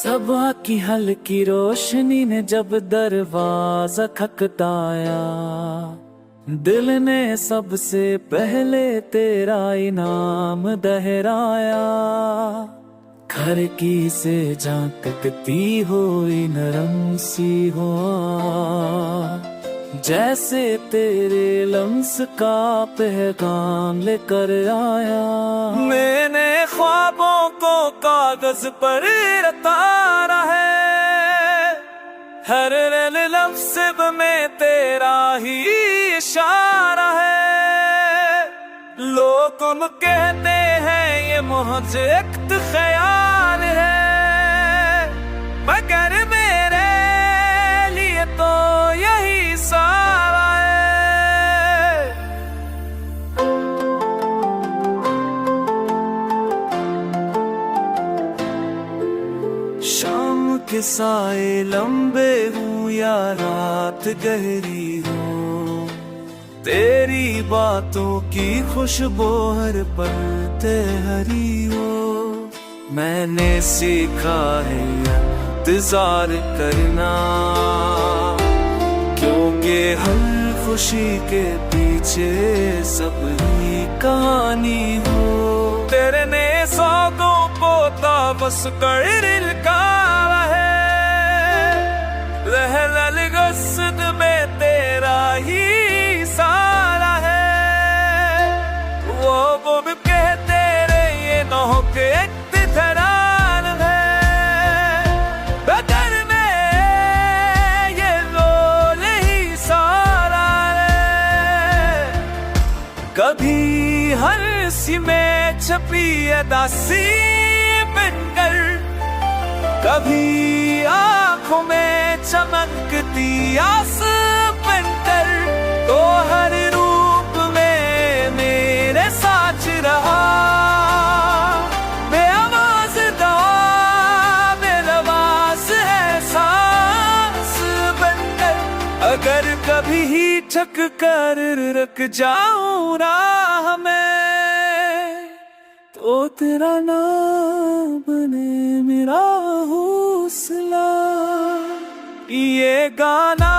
सबा की हल्की रोशनी ने जब दरवाजा खटखटाया, दिल ने सबसे पहले तेरा इनाम दोहराया। खिड़की से झांकती हुई नरम सी हो, जैसे तेरे लम्स का पैगाम लेकर आया। मैंने ख्वाबों को कागज पर उतारा है, हर लफ्ज़ में तेरा ही इशारा है। लोग कहते हैं ये मुझे एक ख्याल है, मगर मेरे लिए तो यही सारा है। शाम के साए लंबे हूँ या रात गहरी हो, तेरी बातों की खुशबू हर पल तेरी हो। मैंने सीखा है इंतजार करना, क्योंकि हर खुशी के पीछे सब ही कहानी हो। तेरे ने सौगों को बस कर का है, लहल गस्द में तेरा ही सारा है। वो भी कहते रहे ये नौ के धरान है, बदल में ये रोल ही सारा है। कभी हर सी में छपी अदासी बनकर, कभी आंखों में चमकती आस बनकर, तो हर रूप में मेरे साथ रहा। बेआवाज़ दवा बेलवास है सांस बनकर, अगर कभी ही थक कर रुक जाऊं राह में, तो तेरा नाम बने मेरा हौसला। ये गाना